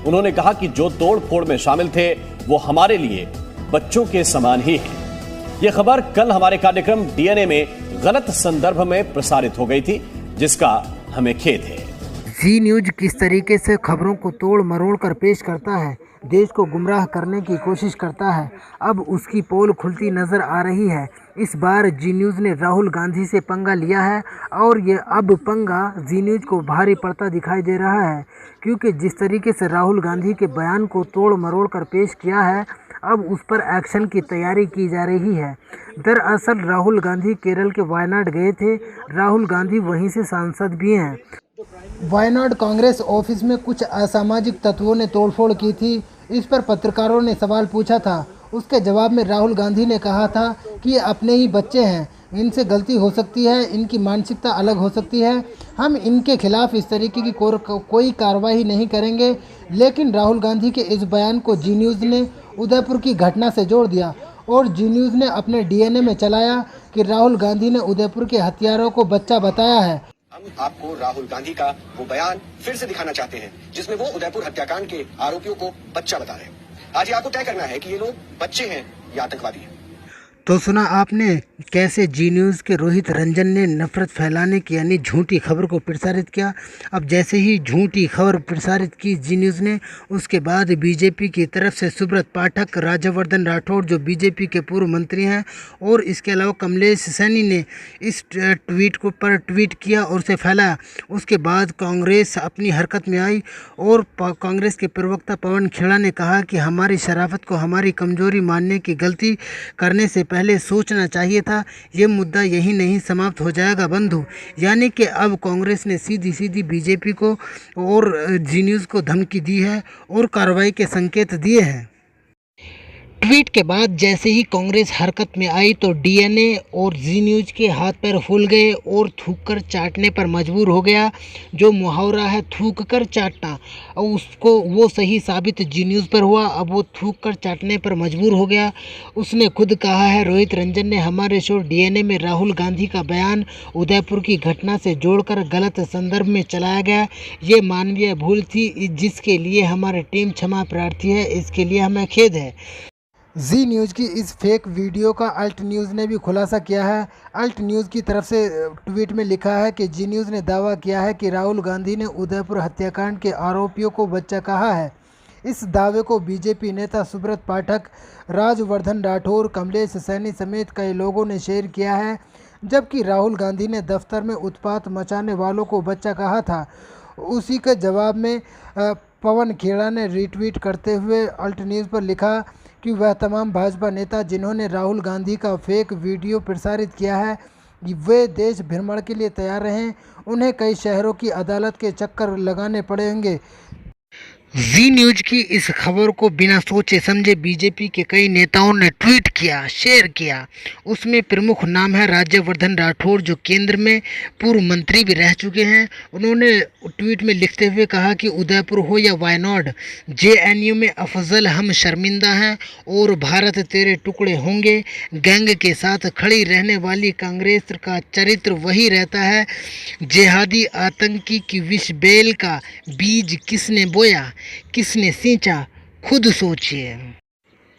उन्होंने कहा कि जो तोड़ फोड़ में शामिल थे वो हमारे लिए बच्चों के समान ही है। यह खबर कल हमारे कार्यक्रम डीएनए में गलत संदर्भ में प्रसारित हो गई थी, जिसका हमें खेद है। जी न्यूज किस तरीके से खबरों को तोड़ मरोड़ कर पेश करता है, देश को गुमराह करने की कोशिश करता है, अब उसकी पोल खुलती नजर आ रही है। इस बार जी न्यूज़ ने राहुल गांधी से पंगा लिया है और ये अब पंगा जी न्यूज़ को भारी पड़ता दिखाई दे रहा है, क्योंकि जिस तरीके से राहुल गांधी के बयान को तोड़ मरोड़ कर पेश किया है, अब उस पर एक्शन की तैयारी की जा रही है। दरअसल राहुल गांधी केरल के वायनाड गए थे। राहुल गांधी वहीं से सांसद भी हैं। वायनाड कांग्रेस ऑफिस में कुछ असामाजिक तत्वों ने तोड़फोड़ की थी। इस पर पत्रकारों ने सवाल पूछा था। उसके जवाब में राहुल गांधी ने कहा था कि ये अपने ही बच्चे हैं, इनसे गलती हो सकती है, इनकी मानसिकता अलग हो सकती है, हम इनके खिलाफ इस तरीके की कोई कार्रवाई नहीं करेंगे। लेकिन राहुल गांधी के इस बयान को जी न्यूज़ ने उदयपुर की घटना से जोड़ दिया और जी न्यूज़ ने अपने डीएनए में चलाया कि राहुल गांधी ने उदयपुर के हत्यारों को बच्चा बताया है। हम आपको राहुल गांधी का वो बयान फिर से दिखाना चाहते हैं जिसमें वो उदयपुर हत्याकांड के आरोपियों को बच्चा बता रहे हैं। आज ये आपको तय करना है कि ये लोग बच्चे हैं या आतंकवादी हैं। तो सुना आपने कैसे जी न्यूज़ के रोहित रंजन ने नफरत फैलाने की यानी झूठी खबर को प्रसारित किया। अब जैसे ही झूठी खबर प्रसारित की जी न्यूज़ ने, उसके बाद बीजेपी की तरफ से सुब्रत पाठक, राज्यवर्धन राठौड़ जो बीजेपी के पूर्व मंत्री हैं, और इसके अलावा कमलेश सैनी ने इस ट्वीट को पर ट्वीट किया और उसे फैलाया। उसके बाद कांग्रेस अपनी हरकत में आई और कांग्रेस के प्रवक्ता पवन खेड़ा ने कहा कि हमारी शराफत को हमारी कमजोरी मानने की गलती करने से पहले सोचना चाहिए था। ये मुद्दा यही नहीं समाप्त हो जाएगा बंधु। यानी कि अब कांग्रेस ने सीधी सीधी बीजेपी को और जी न्यूज़ को धमकी दी है और कार्रवाई के संकेत दिए हैं। ट्वीट के बाद जैसे ही कांग्रेस हरकत में आई तो डीएनए और जी न्यूज़ के हाथ पैर फूल गए और थूक कर चाटने पर मजबूर हो गया। जो मुहावरा है थूक कर चाटना, और उसको वो सही साबित जी न्यूज़ पर हुआ। अब वो थूक कर चाटने पर मजबूर हो गया। उसने खुद कहा है, रोहित रंजन ने, हमारे शो डीएनए में राहुल गांधी का बयान उदयपुर की घटना से जोड़कर गलत संदर्भ में चलाया गया। ये मानवीय भूल थी जिसके लिए हमारी टीम क्षमा प्रार्थी है। इसके लिए हमें खेद है। जी न्यूज़ की इस फेक वीडियो का अल्ट न्यूज़ ने भी खुलासा किया है। अल्ट न्यूज़ की तरफ से ट्वीट में लिखा है कि जी न्यूज़ ने दावा किया है कि राहुल गांधी ने उदयपुर हत्याकांड के आरोपियों को बच्चा कहा है। इस दावे को बीजेपी नेता सुब्रत पाठक, राज्यवर्धन राठौर, कमलेश सैनी समेत कई लोगों ने शेयर किया है, जबकि राहुल गांधी ने दफ्तर में उत्पात मचाने वालों को बच्चा कहा था। उसी के जवाब में पवन खेड़ा ने रीट्वीट करते हुए अल्ट न्यूज़ पर लिखा कि वह तमाम भाजपा नेता जिन्होंने राहुल गांधी का फेक वीडियो प्रसारित किया है, वे देश भ्रमण के लिए तैयार रहें। उन्हें कई शहरों की अदालत के चक्कर लगाने पड़ेंगे। जी न्यूज़ की इस खबर को बिना सोचे समझे बीजेपी के कई नेताओं ने ट्वीट किया, शेयर किया। उसमें प्रमुख नाम है राज्यवर्धन राठौड़, जो केंद्र में पूर्व मंत्री भी रह चुके हैं। उन्होंने ट्वीट में लिखते हुए कहा कि उदयपुर हो या वायनाड, जेएनयू में अफजल हम शर्मिंदा हैं और भारत तेरे टुकड़े होंगे। गैंग के साथ खड़ी रहने वाली कांग्रेस का चरित्र वही रहता है। जिहादी आतंकी की विष बेल का बीज किसने बोया, किसने सींचा, खुद सोचिए।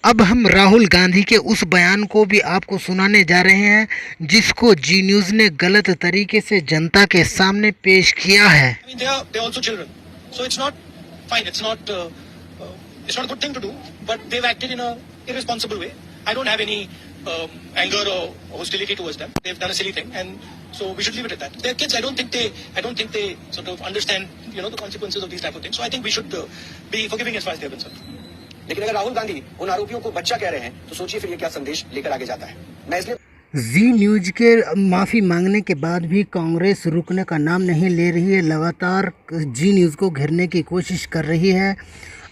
अब हम राहुल गांधी के उस बयान को भी आपको सुनाने जा रहे हैं जिसको जी न्यूज़ ने गलत तरीके से जनता के सामने पेश किया है। anger or hostility towards them. They've done a silly thing, and so we should leave it at that. They're kids. I don't think they sort of understand, the consequences of these type of things. So I think we should be forgiving as far as they're concerned. लेकिन अगर राहुल गांधी उन आरोपियों को बच्चा कह रहे हैं तो सोचिए फिर ये क्या संदेश लेकर आगे जाता है। मैं इसलिए जी न्यूज़ के माफ़ी मांगने के बाद भी कांग्रेस रुकने का नाम नहीं ले रही है, लगातार जी न्यूज़ को घेरने की कोशिश कर रही है।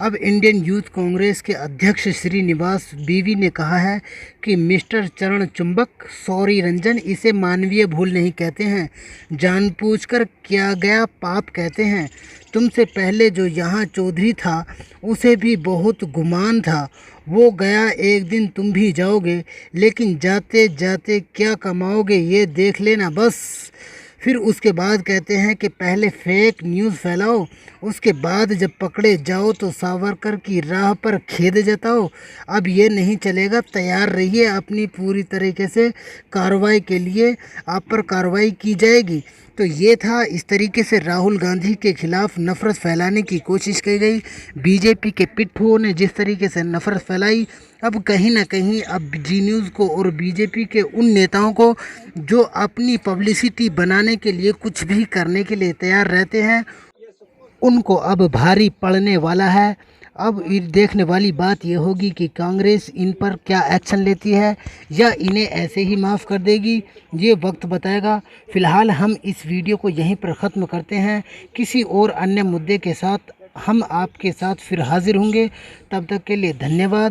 अब इंडियन यूथ कांग्रेस के अध्यक्ष श्रीनिवास बीवी ने कहा है कि मिस्टर चरण चुंबक, सॉरी रंजन, इसे मानवीय भूल नहीं कहते हैं, जानबूझकर किया गया पाप कहते हैं। तुमसे पहले जो यहाँ चौधरी था उसे भी बहुत गुमान था, वो गया, एक दिन तुम भी जाओगे, लेकिन जाते जाते क्या कमाओगे ये देख लेना बस। फिर उसके बाद कहते हैं कि पहले फेक न्यूज़ फैलाओ उसके बाद जब पकड़े जाओ तो सावरकर की राह पर खेद जताओ। अब ये नहीं चलेगा, तैयार रहिए, अपनी पूरी तरीके से कार्रवाई के लिए आप पर कार्रवाई की जाएगी। तो ये था, इस तरीके से राहुल गांधी के खिलाफ नफ़रत फैलाने की कोशिश की गई। बीजेपी के पिट्ठुओं ने जिस तरीके से नफ़रत फैलाई, अब कहीं ना कहीं अब जी न्यूज़ को और बीजेपी के उन नेताओं को जो अपनी पब्लिसिटी बनाने के लिए कुछ भी करने के लिए तैयार रहते हैं, उनको अब भारी पड़ने वाला है। अब देखने वाली बात यह होगी कि कांग्रेस इन पर क्या एक्शन लेती है या इन्हें ऐसे ही माफ़ कर देगी, ये वक्त बताएगा। फ़िलहाल हम इस वीडियो को यहीं पर ख़त्म करते हैं। किसी और अन्य मुद्दे के साथ हम आपके साथ फिर हाजिर होंगे। तब तक के लिए धन्यवाद।